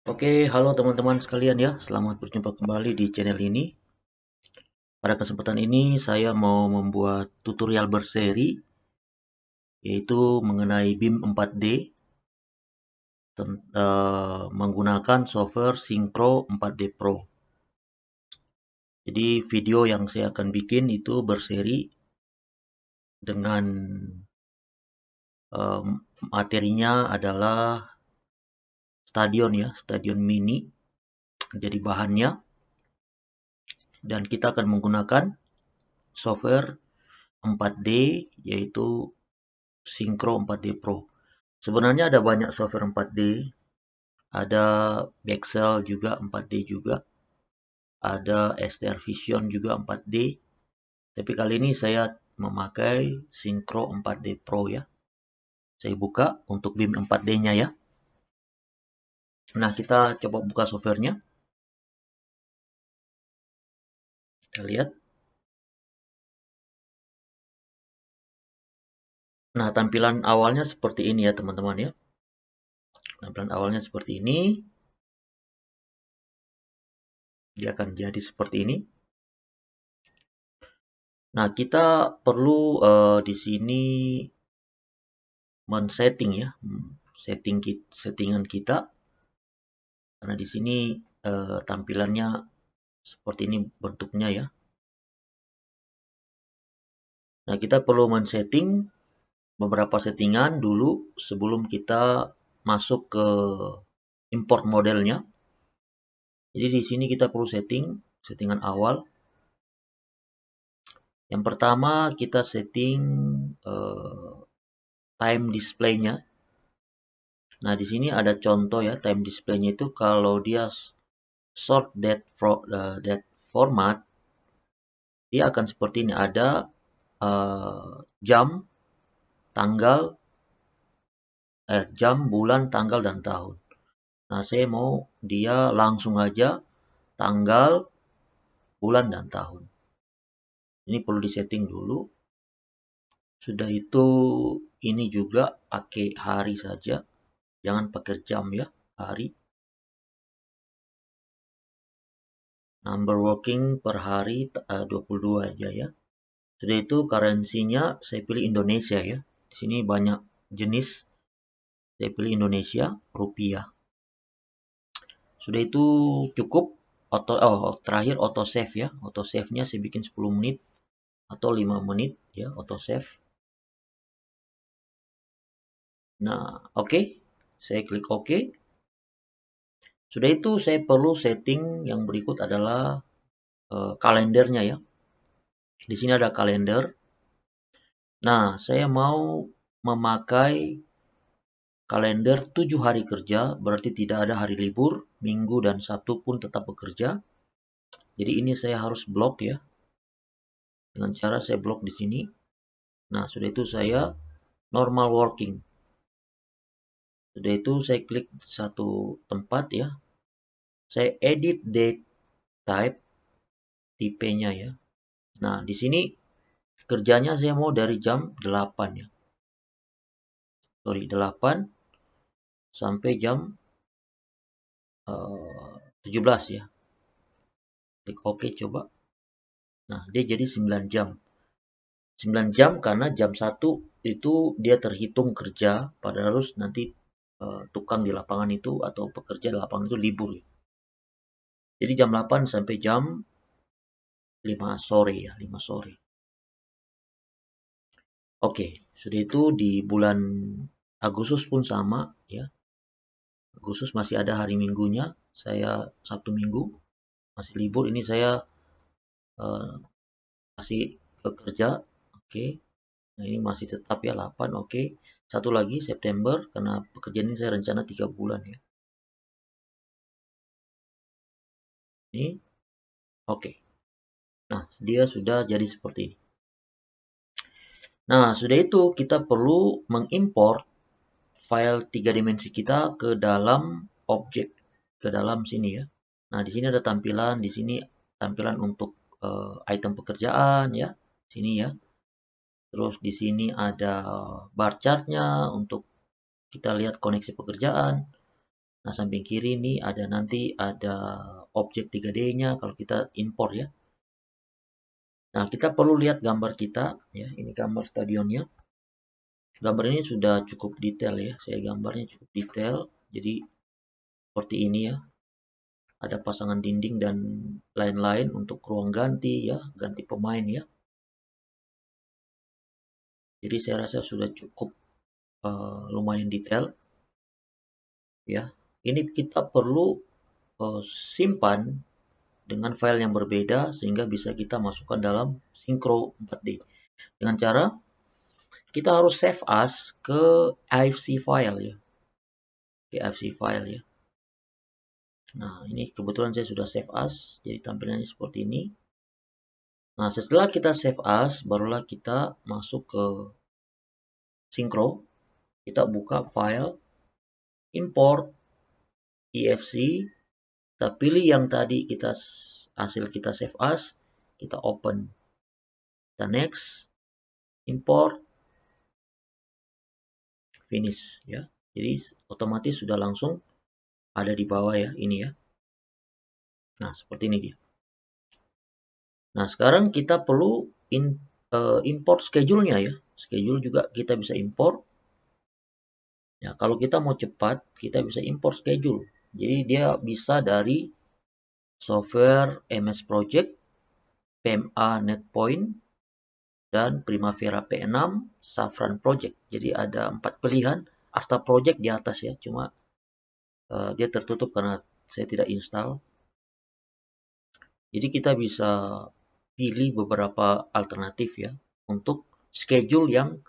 Oke, halo teman-teman sekalian ya. Selamat berjumpa kembali di channel ini. Pada kesempatan ini saya mau membuat tutorial berseri yaitu mengenai BIM 4D menggunakan software Synchro 4D Pro. Jadi video yang saya akan bikin itu berseri dengan materinya adalah stadion ya, stadion mini jadi bahannya, dan kita akan menggunakan software 4D yaitu Synchro 4D Pro. Sebenarnya ada banyak software 4D, ada Bexel juga 4D juga, ada STR Vision juga 4D, tapi kali ini saya memakai Synchro 4D Pro ya. Saya buka untuk BIM 4D-nya ya. Nah, kita coba buka softwarenya. Kita lihat. Nah, tampilan awalnya seperti ini ya teman-teman ya. Tampilan awalnya seperti ini. Dia akan jadi seperti ini. Nah, kita perlu di sini men-setting ya, settingan kita, karena di sini tampilannya seperti ini bentuknya ya. Nah, kita perlu men-setting beberapa settingan dulu sebelum kita masuk ke import modelnya. Jadi di sini kita perlu settingan awal. Yang pertama kita setting time display-nya. Nah, di sini ada contoh ya, time display-nya itu kalau dia short date format, dia akan seperti ini, ada jam, tanggal, jam, bulan, tanggal, dan tahun. Nah, saya mau dia langsung aja tanggal, bulan, dan tahun. Ini perlu disetting dulu. Sudah itu ini juga pakai hari saja, jangan pakai jam ya, hari. Number working per hari 22 aja ya. Sudah itu currency-nya saya pilih Indonesia ya. Di sini banyak jenis. Saya pilih Indonesia, rupiah. Sudah itu cukup. Terakhir auto save ya. Auto save-nya saya bikin 10 menit atau 5 menit ya, auto save. Nah, oke. Saya klik OK. Sudah itu saya perlu setting yang berikut adalah kalendernya ya. Di sini ada kalender. Nah, saya mau memakai kalender 7 hari kerja, berarti tidak ada hari libur, Minggu dan Sabtu pun tetap bekerja. Jadi ini saya harus blok ya. Dengan cara saya blok di sini. Nah, sudah itu saya normal working. Sudah itu saya klik satu tempat ya. Saya edit date type, tipenya ya. Nah, di sini kerjanya saya mau dari jam 8 ya. Sorry, 8 sampai jam 17 ya. Klik OK coba. Nah, dia jadi 9 jam. 9 jam karena jam 1 itu dia terhitung kerja, padahal harus nanti tukang di lapangan itu atau pekerja di lapangan itu libur. Jadi jam 8 sampai jam 5 sore ya, 5 sore. Oke, sudah itu di bulan Agustus pun sama ya. Agustus masih ada hari Minggunya, saya Sabtu Minggu masih libur, ini saya masih bekerja. Oke. Nah, ini masih tetap ya 8, oke. Satu lagi September, karena pekerjaan ini saya rencana 3 bulan ya. Ini, oke. Nah, dia sudah jadi seperti ini. Nah, sudah itu kita perlu mengimport file 3 dimensi kita ke dalam objek, ke dalam sini ya. Nah, di sini ada tampilan, di sini tampilan untuk item pekerjaan ya, sini ya. Terus di sini ada bar chart-nya untuk kita lihat koneksi pekerjaan. Nah, samping kiri ini nanti ada objek 3D-nya kalau kita impor ya. Nah, kita perlu lihat gambar kita ya. Ini gambar stadionnya. Gambar ini sudah cukup detail ya. Saya gambarnya cukup detail. Jadi seperti ini ya. Ada pasangan dinding dan lain-lain untuk ruang ganti ya, ganti pemain ya. Jadi saya rasa sudah cukup lumayan detail ya. Ini kita perlu simpan dengan file yang berbeda sehingga bisa kita masukkan dalam Synchro 4D. Dengan cara kita harus save as ke AFC file ya. Ke AFC file ya. Nah, ini kebetulan saya sudah save as, jadi tampilannya seperti ini. Nah, setelah kita save as, barulah kita masuk ke Synchro. Kita buka file, import, EFC, kita pilih yang tadi hasil kita save as, kita open. Kita next, import, finish ya. Jadi otomatis sudah langsung ada di bawah ya, ini ya. Nah, seperti ini dia. Nah, sekarang kita perlu import schedule-nya ya. Schedule juga kita bisa import. Ya, kalau kita mau cepat, kita bisa import schedule. Jadi dia bisa dari software MS Project, PMA NetPoint, dan Primavera P6, Safran Project. Jadi ada 4 pilihan. Asta Project di atas ya, cuma dia tertutup karena saya tidak install. Jadi kita bisa pilih beberapa alternatif ya untuk schedule yang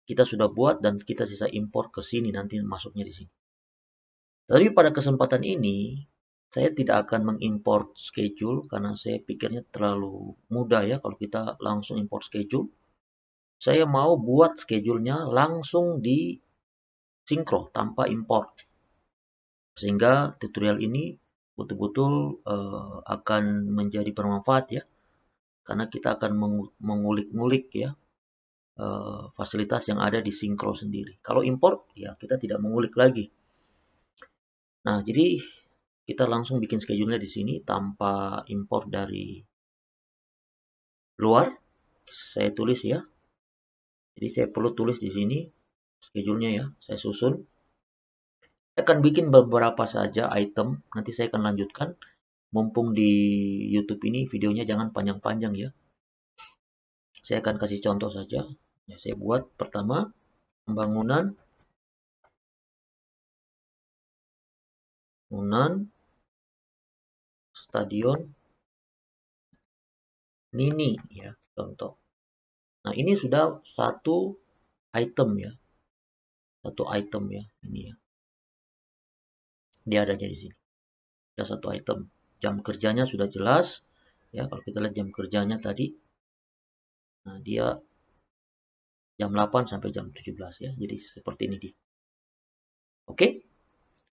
kita sudah buat dan kita sisa import ke sini, nanti masuknya di sini. Tapi pada kesempatan ini saya tidak akan mengimport schedule karena saya pikirnya terlalu mudah ya kalau kita langsung import schedule. Saya mau buat schedule-nya langsung di Synchro tanpa import. Sehingga tutorial ini betul-betul akan menjadi bermanfaat ya. Karena kita akan mengulik-ngulik ya fasilitas yang ada di Synchro sendiri. Kalau import ya kita tidak mengulik lagi. Nah, jadi kita langsung bikin schedule-nya di sini tanpa import dari luar. Saya tulis ya. Jadi saya perlu tulis di sini schedule-nya ya. Saya susun. Saya akan bikin beberapa saja item. Nanti saya akan lanjutkan. Mumpung di YouTube ini videonya jangan panjang-panjang ya. Saya akan kasih contoh saja. Ya, saya buat pertama pembangunan stadion mini ya, contoh. Nah, ini sudah satu item ya. Satu item ya, ini ya. Dia ada di sini. Ada satu item. Jam kerjanya sudah jelas ya, kalau kita lihat jam kerjanya tadi. Nah, dia jam 8 sampai jam 17 ya. Jadi seperti ini dia. Oke.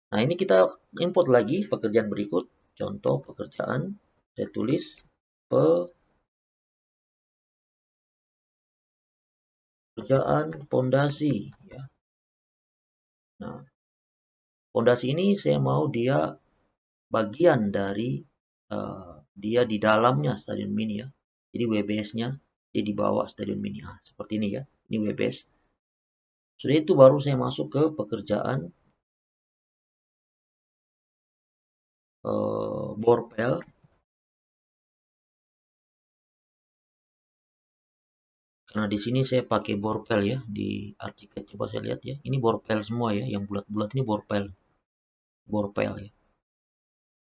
Nah, ini kita import lagi pekerjaan berikut. Contoh pekerjaan saya tulis pekerjaan pondasi ya. Nah, pondasi ini saya mau dia bagian dari dia di dalamnya stadion mini ya. Jadi WBS-nya dia di bawah stadion mini. Nah, seperti ini ya. Ini WBS. Sudah itu baru saya masuk ke pekerjaan borpel. Karena di sini saya pakai borpel ya di artikel, coba saya lihat ya. Ini borpel semua ya, yang bulat-bulat ini borpel. Borpel ya.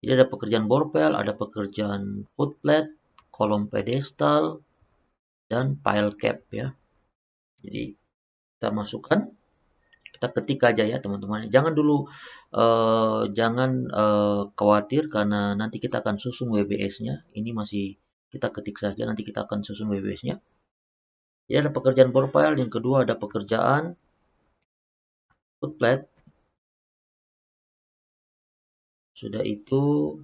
Jadi ada pekerjaan borpel, ada pekerjaan footplate, kolom pedestal, dan pile cap ya. Jadi kita masukkan, kita ketik aja ya teman-teman. Jangan dulu khawatir karena nanti kita akan susun WBS-nya. Ini masih kita ketik saja, nanti kita akan susun WBS-nya. Jadi ada pekerjaan borpel, yang kedua ada pekerjaan footplate. Sudah itu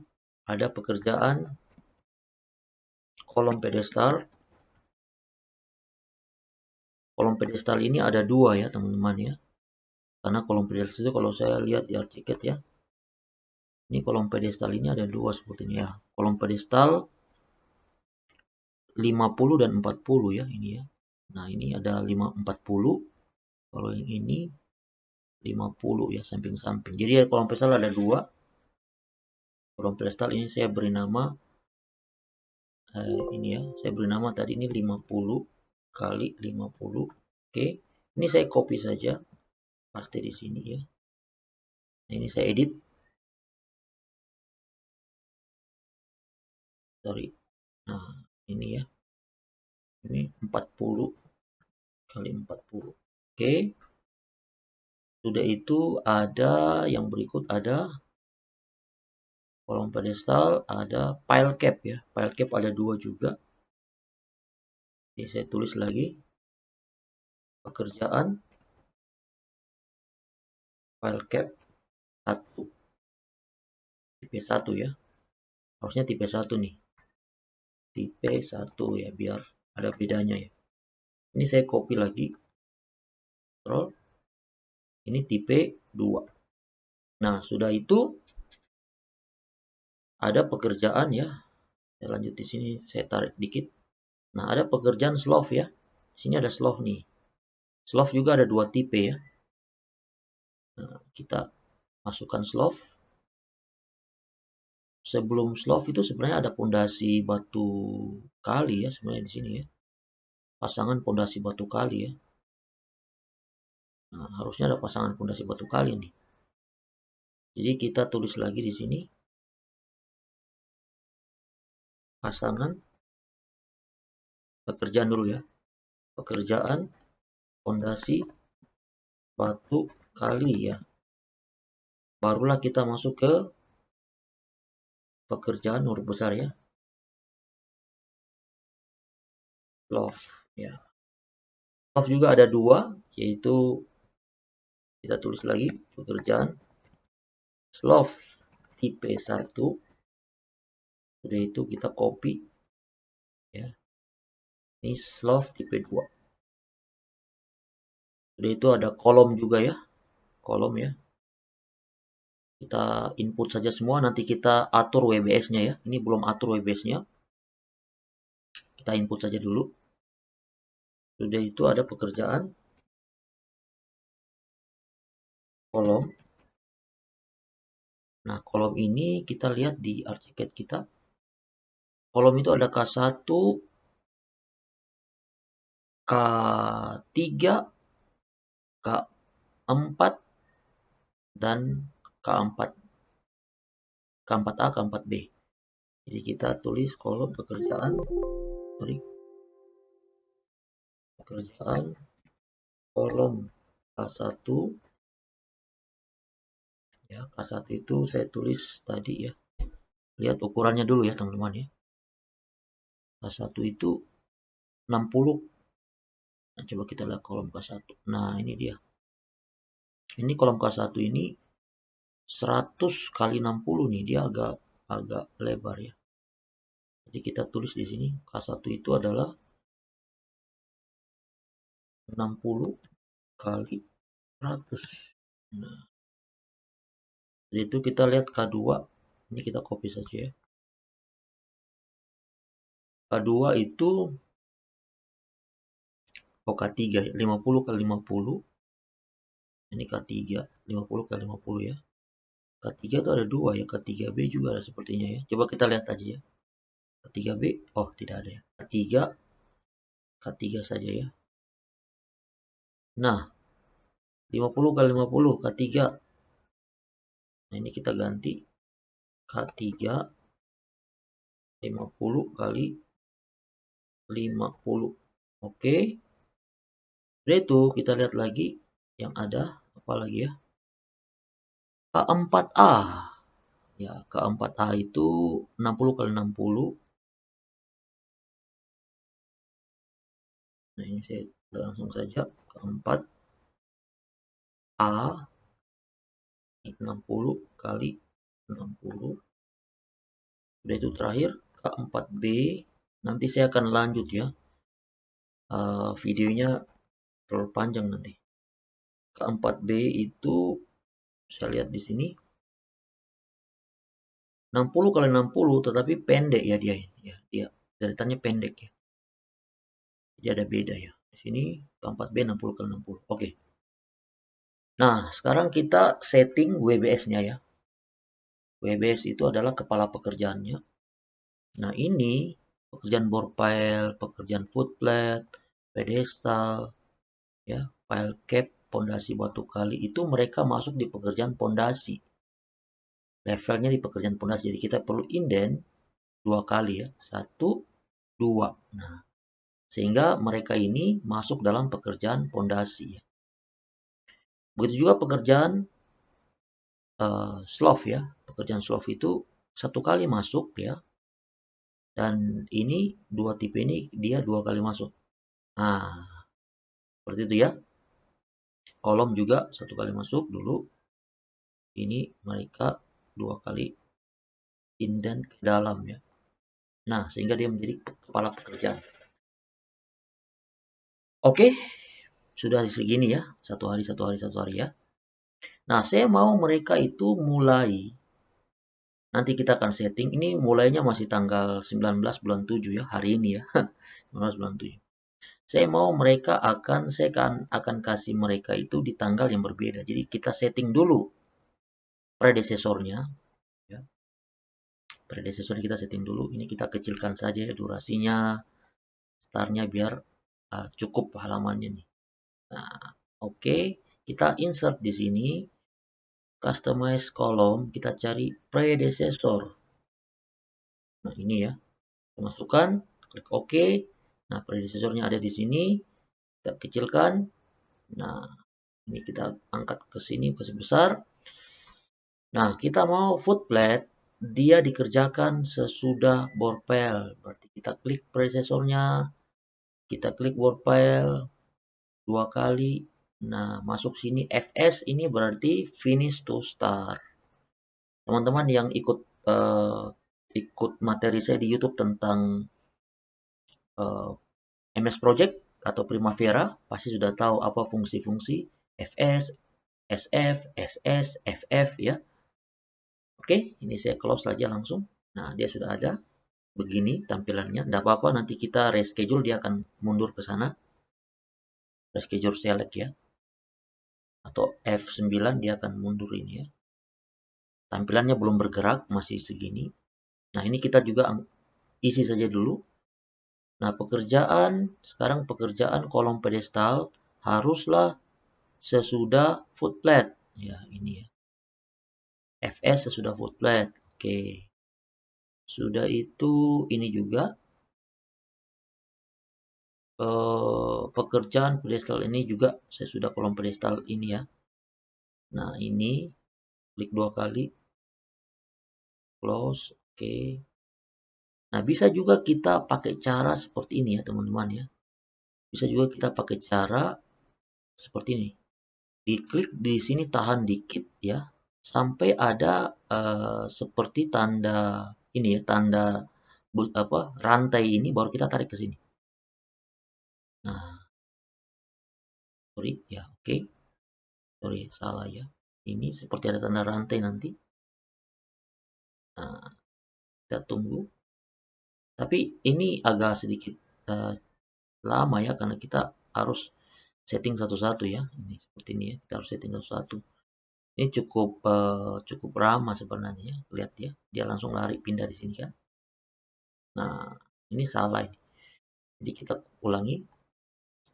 ada pekerjaan kolom pedestal. Kolom pedestal ini ada dua ya teman-teman ya. Karena kolom pedestal itu kalau saya lihat di artikel ya, Ini kolom pedestal ini ada dua sepertinya ya. Kolom pedestal 50 dan 40 ya ini ya. Nah, ini ada 40. Kalau yang ini 50 ya samping-samping. Jadi kolom pedestal ada dua. Kolom pedestal ini saya beri nama ini ya. Saya beri nama tadi ini 50 kali 50. Oke. Ini saya copy saja. Paste di sini ya. Nah, ini saya edit. Sorry. Nah, ini ya. Ini 40 kali 40. Oke. Sudah itu ada yang berikut ada kolom pedestal, ada file cap ya. File cap ada dua juga. Jadi saya tulis lagi pekerjaan file cap 1 tipe 1 ya. Harusnya tipe 1 nih. Tipe 1 ya biar ada bedanya ya. Ini saya copy lagi. Scroll. Ini tipe 2. Nah, sudah itu ada pekerjaan ya. Saya lanjut di sini, saya tarik dikit. Nah, ada pekerjaan slope ya. Di sini ada slope nih. Slope juga ada dua tipe ya. Nah, kita masukkan slope. Sebelum slope itu sebenarnya ada pondasi batu kali ya sebenarnya di sini ya. Pasangan pondasi batu kali ya. Nah, harusnya ada pasangan pondasi batu kali nih. Jadi kita tulis lagi di sini pasangan pekerjaan dulu ya. Pekerjaan pondasi batu kali ya. Barulah kita masuk ke pekerjaan huruf besar ya. Love ya. Love juga ada dua, yaitu kita tulis lagi pekerjaan slope tipe 1. Sudah itu kita copy ya. Ini slope tipe 2. Sudah itu ada kolom juga ya. Kolom ya. Kita input saja semua, nanti kita atur WBS-nya ya. Ini belum atur WBS-nya. Kita input saja dulu. Sudah itu ada pekerjaan kolom. Nah, kolom ini kita lihat di ArchiCAD kita. Kolom itu ada K1, K3, K4, dan K4. K4A, K4B. Jadi kita tulis kolom pekerjaan. Pekerjaan kolom K1. Ya, K1 itu saya tulis tadi ya. Lihat ukurannya dulu ya, teman-teman ya. K1 itu 60. Nah, coba kita lihat kolom K1. Nah, ini dia. Ini kolom K1 ini 100 kali 60 nih, dia agak lebar ya. Jadi kita tulis di sini K1 itu adalah 60 kali 100. Nah, jadi itu kita lihat K2. Ini kita copy saja ya. K2 itu K3 ya, 50 kali 50. Ini K3, 50 kali 50 ya. K3 itu ada dua ya, K3B juga ada sepertinya ya. Coba kita lihat aja ya. K3B, oh tidak ada ya. K3 saja ya. Nah, 50 kali 50, K3. Nah, ini kita ganti K3 50 kali 50. Oke. Dari itu kita lihat lagi yang ada apa lagi ya? K4A. Ya, K4A itu 60 kali 60. Nah, ini saya langsung saja K4A 60 kali 60. Udah itu terakhir K4B. Nanti saya akan lanjut ya. Videonya terlalu panjang nanti. K4B itu saya lihat di sini 60 kali 60 tetapi pendek ya dia. Ya, dia deretannya pendek ya. Jadi ada beda ya. Di sini K4B 60 kali 60. Oke. Nah, sekarang kita setting WBS-nya ya. WBS itu adalah kepala pekerjaannya. Nah, ini pekerjaan bore pile, pekerjaan footplate, pedestal, ya, pile cap, pondasi batu kali itu mereka masuk di pekerjaan pondasi. Levelnya di pekerjaan pondasi. Jadi kita perlu indent 2 kali ya. 1, 2. Nah, sehingga mereka ini masuk dalam pekerjaan pondasi ya. Begitu juga pekerjaan slope ya. Pekerjaan slope itu 1 kali masuk ya. Dan ini 2 tipe ini dia 2 kali masuk. Nah, seperti itu ya. Kolom juga 1 kali masuk dulu. Ini mereka 2 kali indent ke dalam ya. Nah, sehingga dia menjadi kepala pekerjaan. Oke, sudah segini ya. Satu hari ya. Nah, saya mau mereka itu mulai. Nanti kita akan setting. Ini mulainya masih tanggal 19 bulan 7 ya. Hari ini ya. 19 bulan 7. Saya mau mereka saya akan kasih mereka itu di tanggal yang berbeda. Jadi kita setting dulu predesesornya. Ya. Predesesornya kita setting dulu. Ini kita kecilkan saja ya durasinya. Startnya biar cukup halamannya nih. Nah, oke. Kita insert di sini. Customize column. Kita cari predecessor. Nah, ini ya. Masukkan. Klik OK. Nah, predecesornya ada di sini. Kita kecilkan. Nah, ini kita angkat ke sini ke sebesar. Nah, kita mau footplate. Dia dikerjakan sesudah bore pile. Berarti kita klik predecesornya. Kita klik bore pile. 2 kali. Nah, masuk sini FS ini berarti finish to start. Teman-teman yang ikut materi saya di YouTube tentang MS Project atau Primavera pasti sudah tahu apa fungsi-fungsi FS, SF, SS, FF ya. Oke, ini saya close saja langsung. Nah, dia sudah ada. Begini tampilannya. Tidak apa-apa, nanti kita reschedule, dia akan mundur ke sana. Reschedule select ya. Atau F9 dia akan mundur ini ya. Tampilannya belum bergerak, masih segini. Nah, ini kita juga isi saja dulu. Nah, sekarang pekerjaan kolom pedestal haruslah sesudah footplate. Ya, ini ya. FS sesudah footplate. Oke. Sudah itu ini juga pekerjaan pedestal ini juga saya sudah kolom pedestal ini ya. Nah, ini klik 2 kali. Close. Oke. Nah, bisa juga kita pakai cara seperti ini ya, teman-teman ya. Bisa juga kita pakai cara seperti ini. Diklik di sini tahan dikit ya. Sampai ada seperti tanda ini ya, tanda rantai ini baru kita tarik ke sini. Nah, sorry ya, oke. Sorry, salah ya. Ini seperti ada tanda rantai nanti. Nah, kita tunggu. Tapi ini agak sedikit lama ya karena kita harus setting satu-satu ya. Ini seperti ini ya, kita harus setting satu-satu. Ini cukup ramah sebenarnya ya. Lihat ya, dia langsung lari pindah di sini kan. Nah, ini salah ini. Jadi kita ulangi.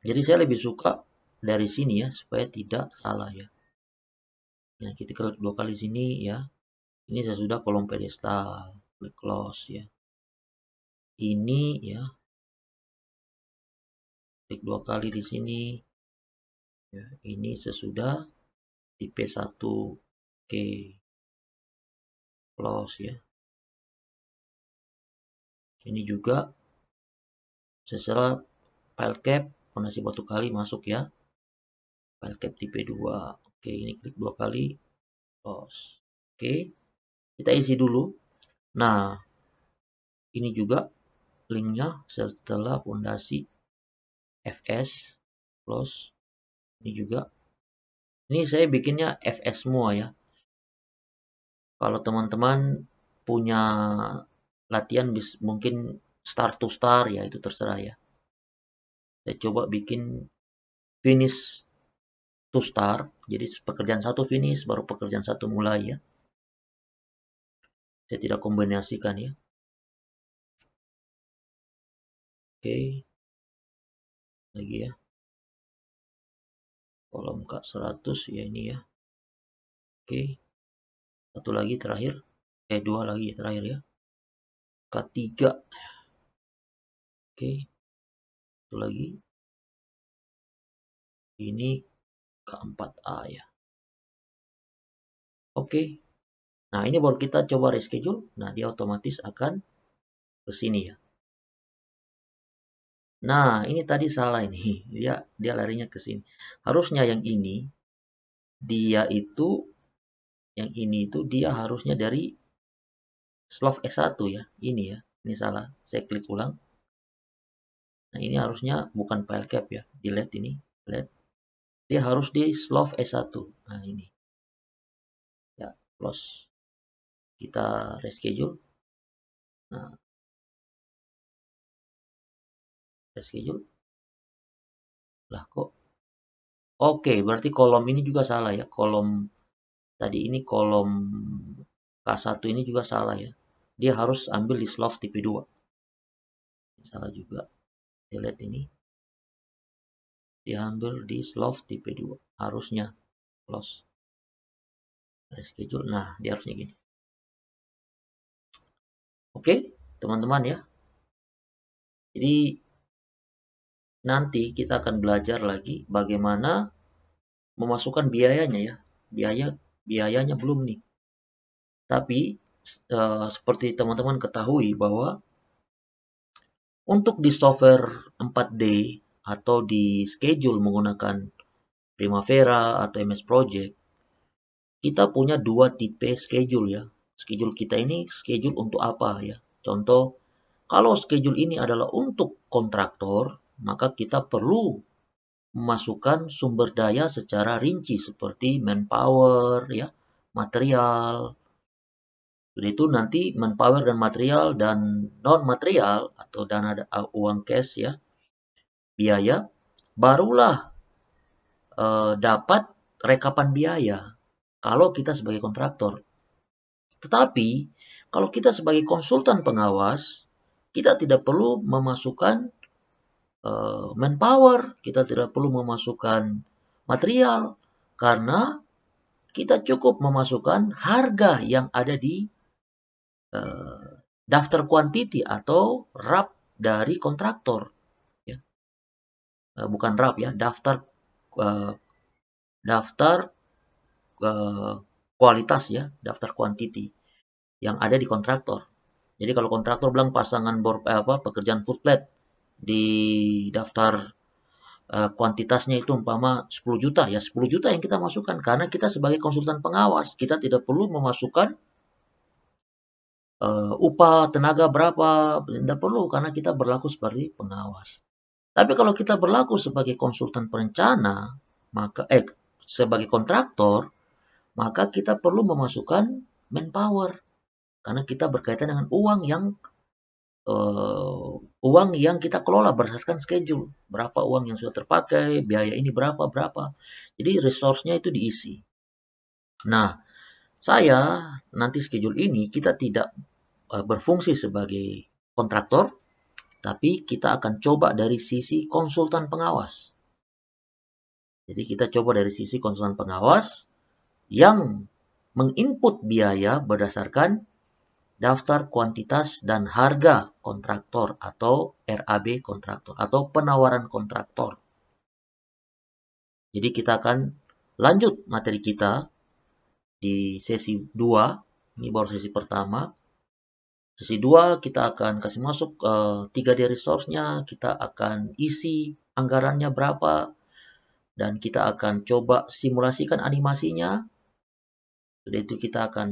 Jadi saya lebih suka dari sini ya supaya tidak salah ya. Nah, kita klik 2 kali sini ya. Ini saya sudah kolom pedestal. Klik close ya. Ini ya. Klik 2 kali di sini. Ya, ini sesudah tipe 1. Oke. Close ya. Ini juga setelah file cap fondasi batu kali masuk ya. File cap tipe 2. Oke, ini klik 2 kali. Close. Oke. Kita isi dulu. Nah, ini juga linknya setelah fondasi FS close. Ini juga. Ini saya bikinnya FS semua ya. Kalau teman-teman punya latihan mungkin start to start ya, itu terserah ya. Saya coba bikin finish to start, jadi pekerjaan satu finish baru pekerjaan satu mulai ya. Saya tidak kombinasikan ya. Oke, lagi ya. Kolom K100 ya ini ya. Oke, satu lagi terakhir. Dua lagi ya terakhir ya. K3. Oke, satu lagi. Ini K4A ya. Oke. Nah, ini baru kita coba reschedule. Nah, dia otomatis akan ke sini ya. Nah, ini tadi salah ini. Dia larinya ke sini. Harusnya yang ini dia harusnya dari slot S1 ya. Ini ya. Ini salah. Saya klik ulang. Nah, ini harusnya bukan file cap ya. Delete ini. Delete. Dia harus di slot S1. Nah, ini. Ya, close. Kita reschedule. Nah, reschedule. Lah kok. Oke, berarti kolom ini juga salah ya. Kolom tadi ini kolom K1 ini juga salah ya. Dia harus ambil di slot TP2. Salah juga. Delete ini. Dia ambil di slot TP2. Harusnya close. Reschedule. Nah, dia harusnya gini. Oke, teman-teman ya. Jadi nanti kita akan belajar lagi bagaimana memasukkan biayanya ya. Biayanya belum nih. Tapi seperti teman-teman ketahui bahwa untuk di software 4D atau di schedule menggunakan Primavera atau MS Project, kita punya dua tipe schedule ya. Schedule kita ini schedule untuk apa ya? Contoh, kalau schedule ini adalah untuk kontraktor, maka kita perlu memasukkan sumber daya secara rinci seperti manpower ya, material. Jadi itu nanti manpower dan material dan non material atau dana uang cash ya, biaya, barulah dapat rekapan biaya kalau kita sebagai kontraktor. Tetapi kalau kita sebagai konsultan pengawas, kita tidak perlu memasukkan manpower, kita tidak perlu memasukkan material, karena kita cukup memasukkan harga yang ada di daftar quantity atau RAP dari kontraktor. Ya. Bukan RAP ya, daftar kualitas ya, daftar quantity yang ada di kontraktor. Jadi kalau kontraktor bilang pasangan pekerjaan foot plate di daftar kuantitasnya itu umpama 10 juta ya, 10 juta yang kita masukkan karena kita sebagai konsultan pengawas, kita tidak perlu memasukkan upah tenaga berapa, tidak perlu karena kita berlaku sebagai pengawas. Tapi kalau kita berlaku sebagai konsultan perencana, maka sebagai kontraktor, maka kita perlu memasukkan manpower karena kita berkaitan dengan uang yang kita kelola berdasarkan schedule. Berapa uang yang sudah terpakai, biaya ini berapa. Jadi resource-nya itu diisi. Nah, saya nanti schedule ini kita tidak berfungsi sebagai kontraktor, tapi kita akan coba dari sisi konsultan pengawas. Jadi kita coba dari sisi konsultan pengawas yang menginput biaya berdasarkan daftar kuantitas dan harga kontraktor atau RAB kontraktor atau penawaran kontraktor. Jadi kita akan lanjut materi kita di sesi 2. Ini baru sesi pertama. Sesi 2 kita akan kasih masuk 3D resource-nya, kita akan isi anggarannya berapa, dan kita akan coba simulasikan animasinya. Sudah itu kita akan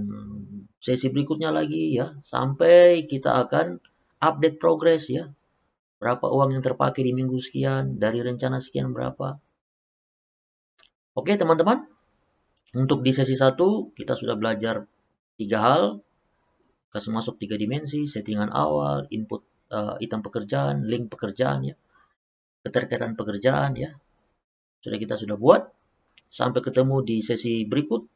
sesi berikutnya lagi ya, sampai kita akan update progress ya. Berapa uang yang terpakai di minggu sekian, dari rencana sekian berapa. Oke teman-teman, untuk di sesi 1 kita sudah belajar 3 hal. kasih masuk 3 dimensi, settingan awal, input item pekerjaan, link pekerjaan ya, keterkaitan pekerjaan ya. Kita sudah buat. Sampai ketemu di sesi berikut.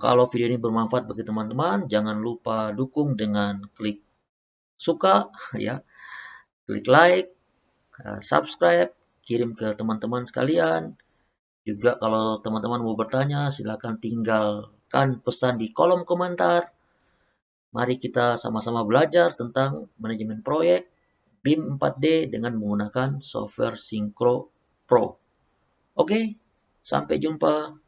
Kalau video ini bermanfaat bagi teman-teman, jangan lupa dukung dengan klik suka ya, klik like, subscribe, kirim ke teman-teman sekalian. Juga kalau teman-teman mau bertanya, silakan tinggalkan pesan di kolom komentar. Mari kita sama-sama belajar tentang manajemen proyek BIM 4D dengan menggunakan software Synchro Pro. Oke, sampai jumpa.